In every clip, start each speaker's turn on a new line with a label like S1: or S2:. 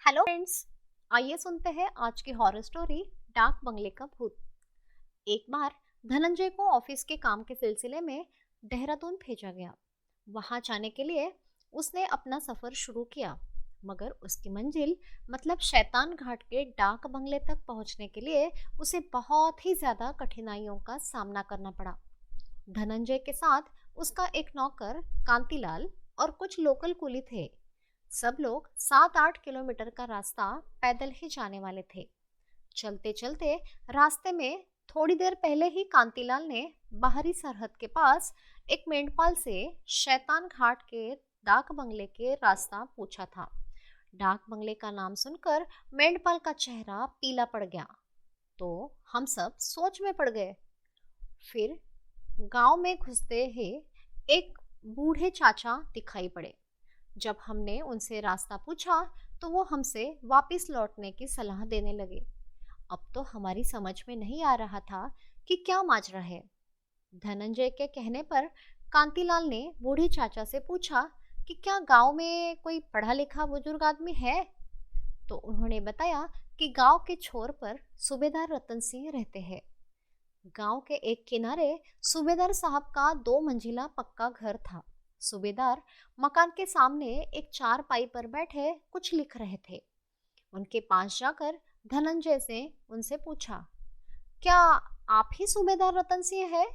S1: Hello friends. आइए सुनते हैं आज की हॉरर स्टोरी डाक बंगले का भूत। एक बार धनंजय को ऑफिस के काम के सिलसिले में देहरादून भेजा गया। वहां जाने के लिए उसने अपना सफर शुरू किया, मगर उसकी मंजिल मतलब शैतान घाट के डाक बंगले तक पहुंचने के लिए उसे बहुत ही ज्यादा कठिनाइयों का सामना करना पड़ा। धनंजय के साथ उसका एक नौकर कांतिलाल और कुछ लोकल कुली थे। सब लोग 7-8 किलोमीटर का रास्ता पैदल ही जाने वाले थे। चलते चलते रास्ते में थोड़ी देर पहले ही कांतिलाल ने बाहरी सरहद के पास एक मेंढपाल से शैतान घाट के डाक बंगले के रास्ता पूछा था। डाक बंगले का नाम सुनकर मेंढपाल का चेहरा पीला पड़ गया, तो हम सब सोच में पड़ गए। फिर गांव में घुसते ही एक बूढ़े चाचा दिखाई पड़े। जब हमने उनसे रास्ता पूछा तो वो हमसे वापस लौटने की सलाह देने लगे। अब तो हमारी समझ में नहीं आ रहा था कि क्या माजरा है। धनंजय के कहने पर कांतिलाल ने बूढ़े चाचा से पूछा कि क्या गांव में कोई पढ़ा लिखा बुजुर्ग आदमी है। तो उन्होंने बताया कि गांव के छोर पर सूबेदार रतन सिंह रहते हैं। गांव के एक किनारे सूबेदार साहब का 2 मंजिला पक्का घर था। सूबेदार मकान के सामने एक चारपाई पर बैठे कुछ लिख रहे थे। उनके पास जाकर धनंजय से उनसे पूछा, क्या आप ही सूबेदार रतन सिंह है?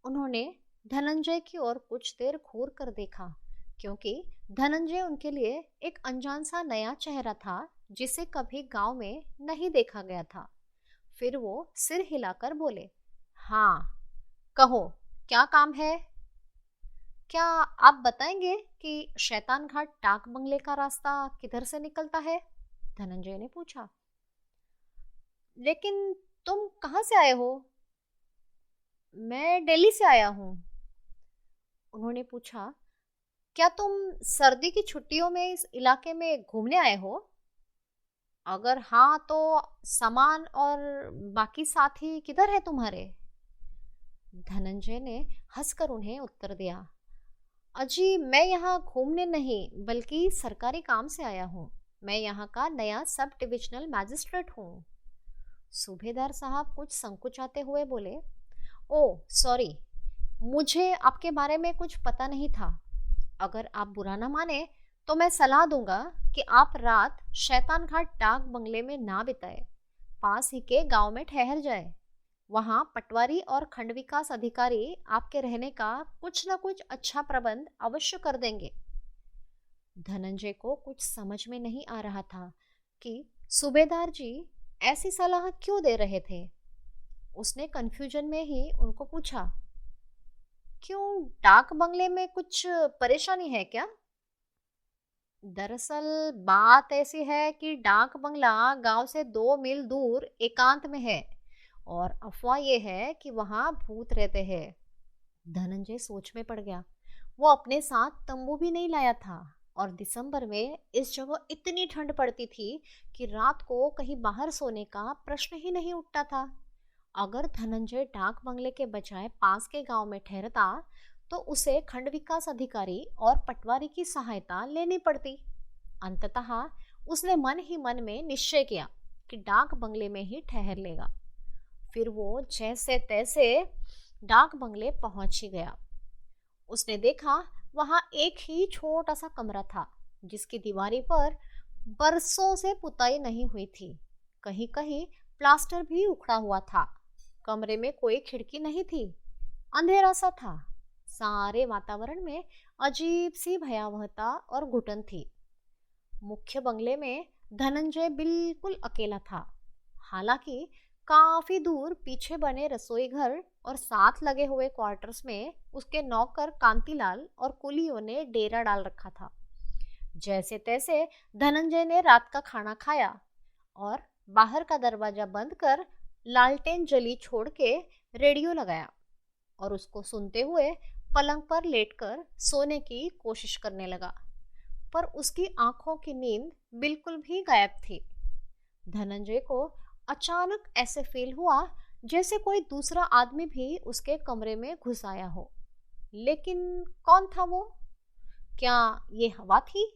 S1: उन्होंने धनंजय की ओर कुछ देर घूर कर देखा, क्योंकि धनंजय उनके लिए एक अनजान सा नया चेहरा था जिसे कभी गांव में नहीं देखा गया था। फिर वो सिर हिलाकर बोले, हाँ कहो, क्या काम है? क्या आप बताएंगे कि शैतान घाट डाक बंगले का रास्ता किधर से निकलता है? धनंजय ने पूछा। लेकिन तुम कहाँ से आए हो? मैं दिल्ली से आया हूँ। उन्होंने पूछा, क्या तुम सर्दी की छुट्टियों में इस इलाके में घूमने आए हो? अगर हाँ तो सामान और बाकी साथी किधर है तुम्हारे? धनंजय ने हंसकर उन्हें उत्तर दिया, अजी मैं यहाँ घूमने नहीं बल्कि सरकारी काम से आया हूँ। मैं यहाँ का नया सब डिविजनल मैजिस्ट्रेट हूँ। सूबेदार साहब कुछ संकुचाते हुए बोले, ओह सॉरी, मुझे आपके बारे में कुछ पता नहीं था। अगर आप बुरा ना माने तो मैं सलाह दूंगा कि आप रात शैतान घाट डाक बंगले में ना बिताए, पास ही के गांव में ठहर जाए। वहां पटवारी और खंड विकास अधिकारी आपके रहने का कुछ न कुछ अच्छा प्रबंध अवश्य कर देंगे। धनंजय को कुछ समझ में नहीं आ रहा था कि सूबेदार जी ऐसी सलाह क्यों दे रहे थे। उसने कंफ्यूजन में ही उनको पूछा, क्यों डाक बंगले में कुछ परेशानी है क्या? दरअसल बात ऐसी है कि डाक बंगला गांव से 2 मील दूर एकांत में है और अफवाह ये है कि वहां भूत रहते हैं। धनंजय सोच में पड़ गया। वो अपने साथ तंबू भी नहीं लाया था और दिसंबर में इस जगह इतनी ठंड पड़ती थी कि रात को कहीं बाहर सोने का प्रश्न ही नहीं उठता था। अगर धनंजय डाक बंगले के बजाय पास के गांव में ठहरता तो उसे खंड विकास अधिकारी और पटवारी की सहायता लेनी पड़ती। अंततः उसने मन ही मन में निश्चय किया कि डाक बंगले में ही ठहर लेगा। फिर वो जैसे तैसे डाक बंगले पहुंच ही गया। उसने देखा वहां एक ही छोटा सा कमरा था जिसकी दीवारी पर बरसों से पुताई नहीं हुई थी। कहीं कहीं प्लास्टर भी उखड़ा हुआ था। कमरे में कोई खिड़की नहीं थी, अंधेरा सा था। सारे वातावरण में अजीब सी भयावहता और घुटन थी। मुख्य बंगले में धनंजय बिल्कुल अकेला था। हालांकि काफी दूर पीछे बने रसोई घर और साथ लगे हुए क्वार्टर्स में उसके नौकर कांतिलाल और कुलियों ने डेरा डाल रखा था। जैसे तैसे धनंजय ने रात का खाना खाया और बाहर का दरवाजा बंद कर लालटेन जली छोड़ के रेडियो लगाया और उसको सुनते हुए पलंग पर लेटकर सोने की कोशिश करने लगा। पर उसकी आंखों की नींद बिल्कुल भी गायब थी। धनंजय को अचानक ऐसे फील हुआ जैसे कोई दूसरा आदमी भी उसके कमरे में घुस आया हो। लेकिन कौन था वो? क्या ये हवा थी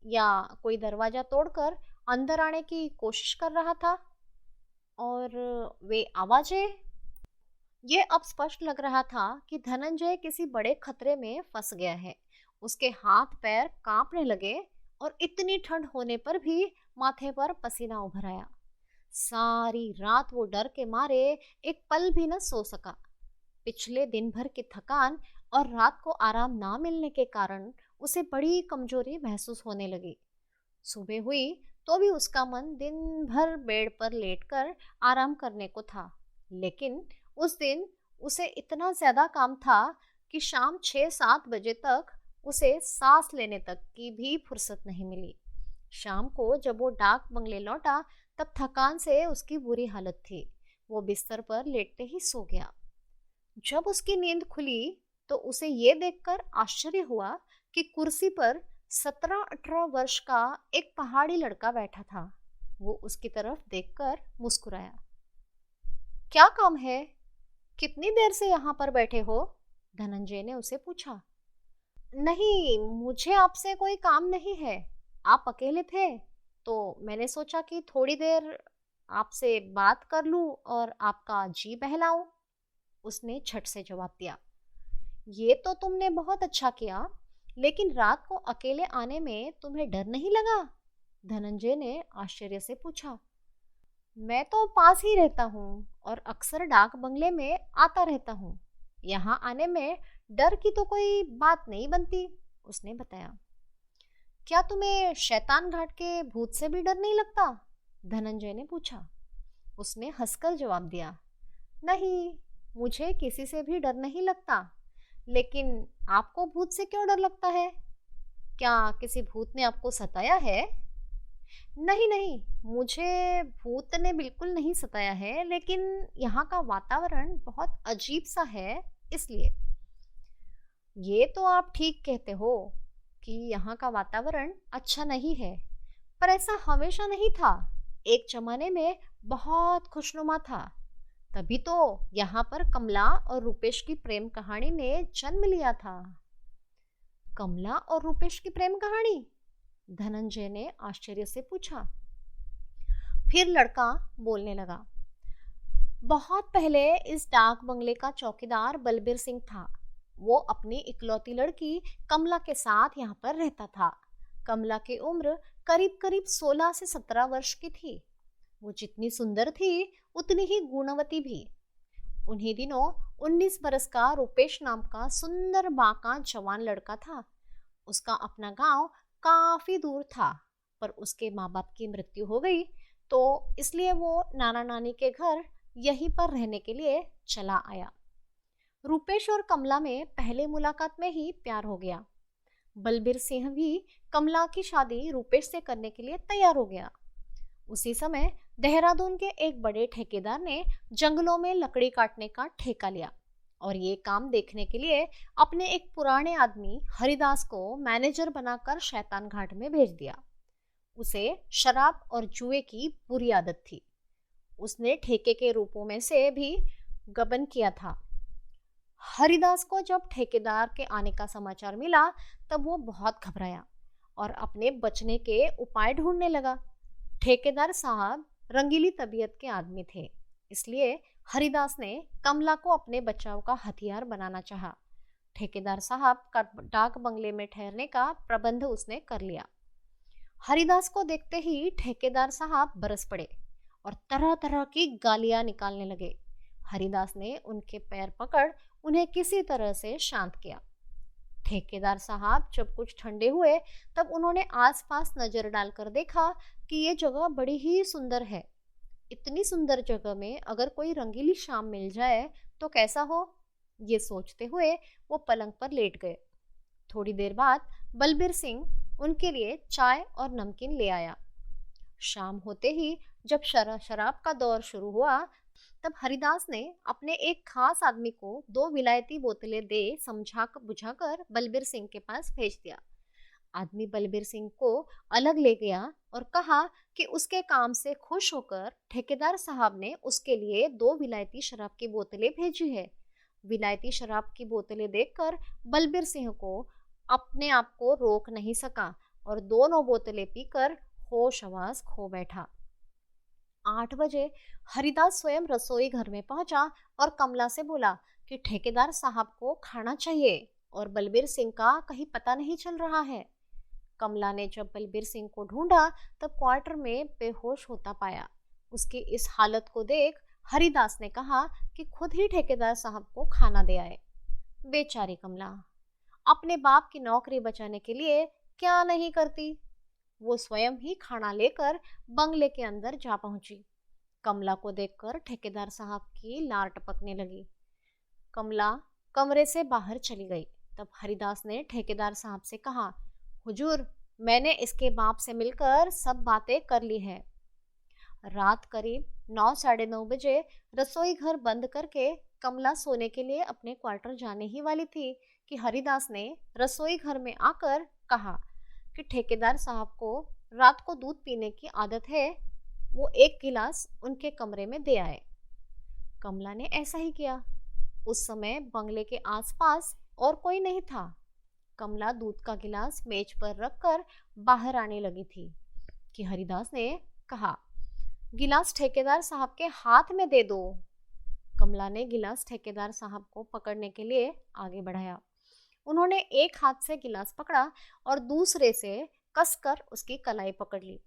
S1: या कोई दरवाजा तोड़कर अंदर आने की कोशिश कर रहा था। और वे आवाजें, ये अब स्पष्ट लग रहा था कि धनंजय किसी बड़े खतरे में फंस गया है। उसके हाथ पैर कांपने लगे और इतनी ठंड होने पर भी माथे पर पसीना उभर आया। सारी रात वो डर के मारे एक पल भी न सो सका। पिछले दिन भर की थकान और रात को आराम ना मिलने के कारण उसे बड़ी कमजोरी महसूस होने लगी। सुबह हुई तो भी उसका मन दिन भर बेड पर लेटकर आराम करने को था। लेकिन उस दिन उसे इतना ज्यादा काम था कि शाम 6-7 बजे तक उसे सांस लेने तक की भी फुर्सत नहीं मिली। शाम को जब वो डाक बंगले लौटा तब थकान से उसकी बुरी हालत थी। वो बिस्तर पर लेटते ही सो गया। जब उसकी नींद खुली तो उसे ये देखकर आश्चर्य हुआ कि कुर्सी पर 17-18 वर्ष का एक पहाड़ी लड़का बैठा था। वो उसकी तरफ देखकर मुस्कुराया। क्या काम है? कितनी देर से यहाँ पर बैठे हो? धनंजय ने उसे पूछा। नहीं, मुझे आपसे कोई काम नहीं है। आप अकेले थे तो मैंने सोचा कि थोड़ी देर आपसे बात कर लूं और आपका जी बहलाऊं। उसने झट से जवाब दिया। ये तो तुमने बहुत अच्छा किया, लेकिन रात को अकेले आने में तुम्हें डर नहीं लगा? धनंजय ने आश्चर्य से पूछा। मैं तो पास ही रहता हूँ और अक्सर डाक बंगले में आता रहता हूँ। यहाँ आने में डर की तो कोई बात नहीं बनती, उसने बताया। क्या तुम्हें शैतान घाट के भूत से भी डर नहीं लगता? धनंजय ने पूछा। उसने हंसकर जवाब दिया। नहीं, मुझे किसी से भी डर नहीं लगता। लेकिन आपको भूत से क्यों डर लगता है? क्या किसी भूत ने आपको सताया है? नहीं नहीं, मुझे भूत ने बिल्कुल नहीं सताया है, लेकिन यहाँ का वातावरण बहुत अजीब सा है, इसलिए। ये तो आप ठीक कहते हो कि यहाँ का वातावरण अच्छा नहीं है, पर ऐसा हमेशा नहीं था। एक जमाने में बहुत खुशनुमा था। तभी तो यहाँ पर कमला और रूपेश की प्रेम कहानी ने जन्म लिया था। कमला और रूपेश की प्रेम कहानी? धनंजय ने आश्चर्य से पूछा। फिर लड़का बोलने लगा। बहुत पहले इस डाक बंगले का चौकीदार बलबीर सिंह था। वो अपनी इकलौती लड़की कमला के साथ यहाँ पर रहता था। कमला की उम्र करीब करीब 16 से 17 वर्ष की थी। वो जितनी सुंदर थी उतनी ही गुणवती भी। उन्हीं दिनों 19 बरस का रूपेश नाम का सुंदर बांका जवान लड़का था। उसका अपना गांव काफी दूर था, पर उसके माँ बाप की मृत्यु हो गई, तो इसलिए वो नाना नानी के घर यहीं पर रहने के लिए चला आया। रूपेश और कमला में पहले मुलाकात में ही प्यार हो गया। बलबीर सिंह भी कमला की शादी रूपेश से करने के लिए तैयार हो गया। उसी समय देहरादून के एक बड़े ठेकेदार ने जंगलों में लकड़ी काटने का ठेका लिया और ये काम देखने के लिए अपने एक पुराने आदमी हरिदास को मैनेजर बनाकर शैतान घाट में भेज दिया। उसे शराब और जुए की बुरी आदत थी। उसने ठेके के रूपों में से भी गबन किया था। हरिदास को जब ठेकेदार के आने का समाचार मिला तब वो बहुत घबराया और अपने बचने के उपाय ढूंढने लगा। ठेकेदार साहब रंगीली तबीयत के आदमी थे, इसलिए हरिदास ने कमला को अपने बचाव का हथियार बनाना चाहा। ठेकेदार साहब का डाक बंगले में ठहरने का प्रबंध उसने कर लिया। हरिदास को देखते ही ठेकेदार साहब बरस पड़े और तरह तरह की गालियां निकालने लगे। हरिदास ने उनके पैर पकड़ उन्हें किसी तरह से शांत किया। ठेकेदार साहब जब कुछ ठंडे हुए तब उन्होंने आसपास नजर डालकर देखा कि ये जगह बड़ी ही सुंदर है। इतनी सुंदर जगह में अगर कोई रंगीली शाम मिल जाए तो कैसा हो, ये सोचते हुए वो पलंग पर लेट गए। थोड़ी देर बाद बलबीर सिंह उनके लिए चाय और नमकीन ले आया। शाम होते ही जब शराब का दौर शुरू हुआ तब हरिदास ने अपने एक खास आदमी को 2 विलायती बोतलें दे समझा बुझाकर बलबीर सिंह के पास भेज दिया। आदमी बलबीर सिंह को अलग ले गया और कहा कि उसके काम से खुश होकर ठेकेदार साहब ने उसके लिए 2 विलायती शराब की बोतलें भेजी है। विलायती शराब की बोतलें देखकर बलबीर सिंह को अपने आप को रोक नहीं सका और दोनों बोतलें पीकर होश आवाज खो बैठा। 8 बजे हरिदास स्वयं रसोई घर में पहुंचा और कमला से बोला कि ठेकेदार साहब को खाना चाहिए और बलबीर सिंह का कहीं पता नहीं चल रहा है। कमला ने जब बलबीर सिंह को ढूंढा तब क्वार्टर में बेहोश होता पाया। उसकी इस हालत को देख हरिदास ने कहा कि खुद ही ठेकेदार साहब को खाना दे आए। बेचारी कमला अपने बाप की नौकरी बचाने के लिए क्या नहीं करती। वो स्वयं ही खाना लेकर बंगले के अंदर जा पहुंची। कमला को देखकर ठेकेदार साहब की लार टपकने लगी। कमला कमरे से बाहर चली गई। तब हरिदास ने ठेकेदार साहब से कहा, हुजूर, मैंने इसके बाप से मिलकर सब बातें कर ली है। रात करीब 9 साढ़े 9 बजे रसोई घर बंद करके कमला सोने के लिए अपने क्वार्टर जाने ही वाली थी कि हरिदास ने रसोई घर में आकर कहा कि ठेकेदार साहब को रात को दूध पीने की आदत है, वो 1 गिलास उनके कमरे में दे आए। कमला ने ऐसा ही किया। उस समय बंगले के आसपास और कोई नहीं था। कमला दूध का गिलास मेज पर रखकर बाहर आने लगी थी कि हरिदास ने कहा, गिलास ठेकेदार साहब के हाथ में दे दो। कमला ने गिलास ठेकेदार साहब को पकड़ने के लिए आगे बढ़ाया। उन्होंने एक हाथ से गिलास पकड़ा और दूसरे से कसकर उसकी कलाई पकड़ ली।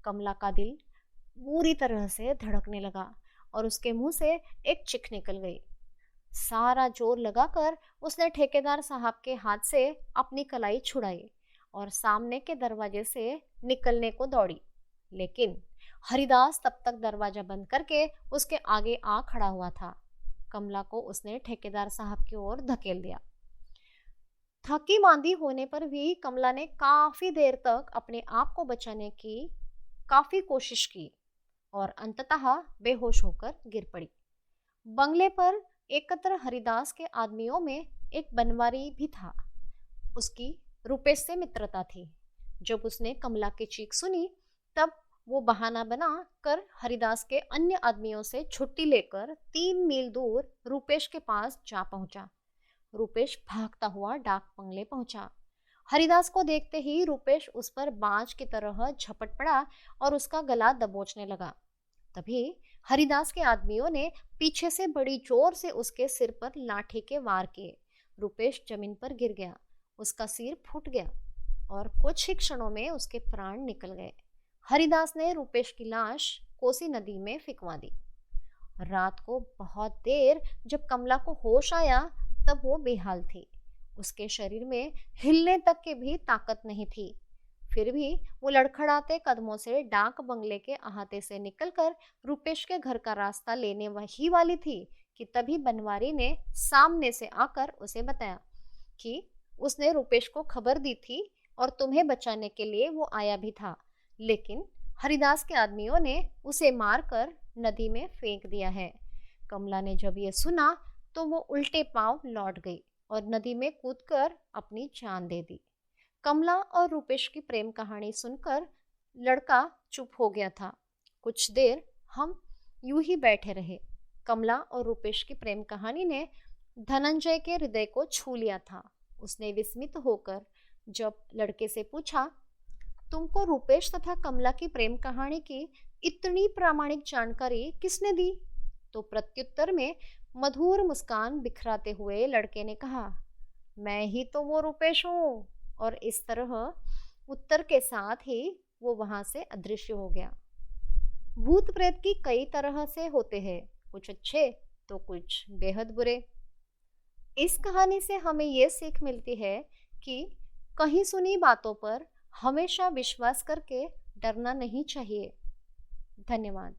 S1: कमला का दिल बुरी तरह से धड़कने लगा और उसके मुंह से एक चिक निकल गई। सारा जोर लगाकर उसने ठेकेदार साहब के हाथ से अपनी कलाई छुड़ाई और सामने के दरवाजे से निकलने को दौड़ी। लेकिन हरिदास तब तक दरवाजा बंद करके उसके आगे आ खड़ा हुआ था। कमला को उसने ठेकेदार साहब की ओर धकेल दिया। थकी मांदी होने पर भी कमला ने काफी देर तक अपने आप को बचाने की काफी कोशिश की और अंततः बेहोश होकर गिर पड़ी। बंगले पर एकत्र हरिदास के आदमियों में एक बनवारी भी था। उसकी रुपेश से मित्रता थी। जब उसने कमला की चीख सुनी तब वो बहाना बना कर हरिदास के अन्य आदमियों से छुट्टी लेकर 3 मील दूर रुपेश के पास जा पहुंचा। रुपेश भागता हुआ डाक बंगले पहुंचा। हरिदास को देखते ही रुपेश उस पर बाज की तरह झपट पड़ा और उसका गला दबोचने लगा। तभी हरिदास के आदमियों ने पीछे से बड़ी जोर से उसके सिर पर लाठी के वार किए। रुपेश जमीन पर गिर गया। उसका सिर फूट गया और कुछ ही क्षणों में उसके प्राण निकल गए। हरिदास ने रुपेश की लाश कोसी नदी में फिकवा दी। रात को बहुत देर जब कमला को होश आया तब वो बेहाल थी। उसके शरीर में हिलने तक की भी ताकत नहीं थी। फिर भी वो लड़खड़ाते कदमों से डाक बंगले के अहाते से निकलकर रुपेश के घर का रास्ता लेने वही वाली थी कि तभी बनवारी ने सामने से आकर उसे बताया कि उसने रुपेश को खबर दी थी और तुम्हें बचाने के लिए वो आया भी था, लेकिन हरिदास के आदमियों ने उसे मारकर नदी में फेंक दिया है। कमला ने जब ये सुना तो वो उल्टे पांव लौट गई और नदी में कूदकर अपनी जान दे दी। कमला और रुपेश की प्रेम कहानी सुनकर लड़का चुप हो गया था। कुछ देर हम यूं ही बैठे रहे। कमला और रुपेश की प्रेम कहानी ने धनंजय के हृदय को छू लिया था। उसने विस्मित होकर जब लड़के से पूछा, तुमको रुपेश तथा कमला की प्रेम कहानी की इतनी प्रामाणिक जानकारी किसने दी? तो प्रत्युत्तर में मधुर मुस्कान बिखराते हुए लड़के ने कहा, मैं ही तो वो रुपेश हूँ। और इस तरह उत्तर के साथ ही वो वहां से अदृश्य हो गया। भूत प्रेत की कई तरह से होते हैं, कुछ अच्छे तो कुछ बेहद बुरे। इस कहानी से हमें ये सीख मिलती है कि कहीं सुनी बातों पर हमेशा विश्वास करके डरना नहीं चाहिए। धन्यवाद।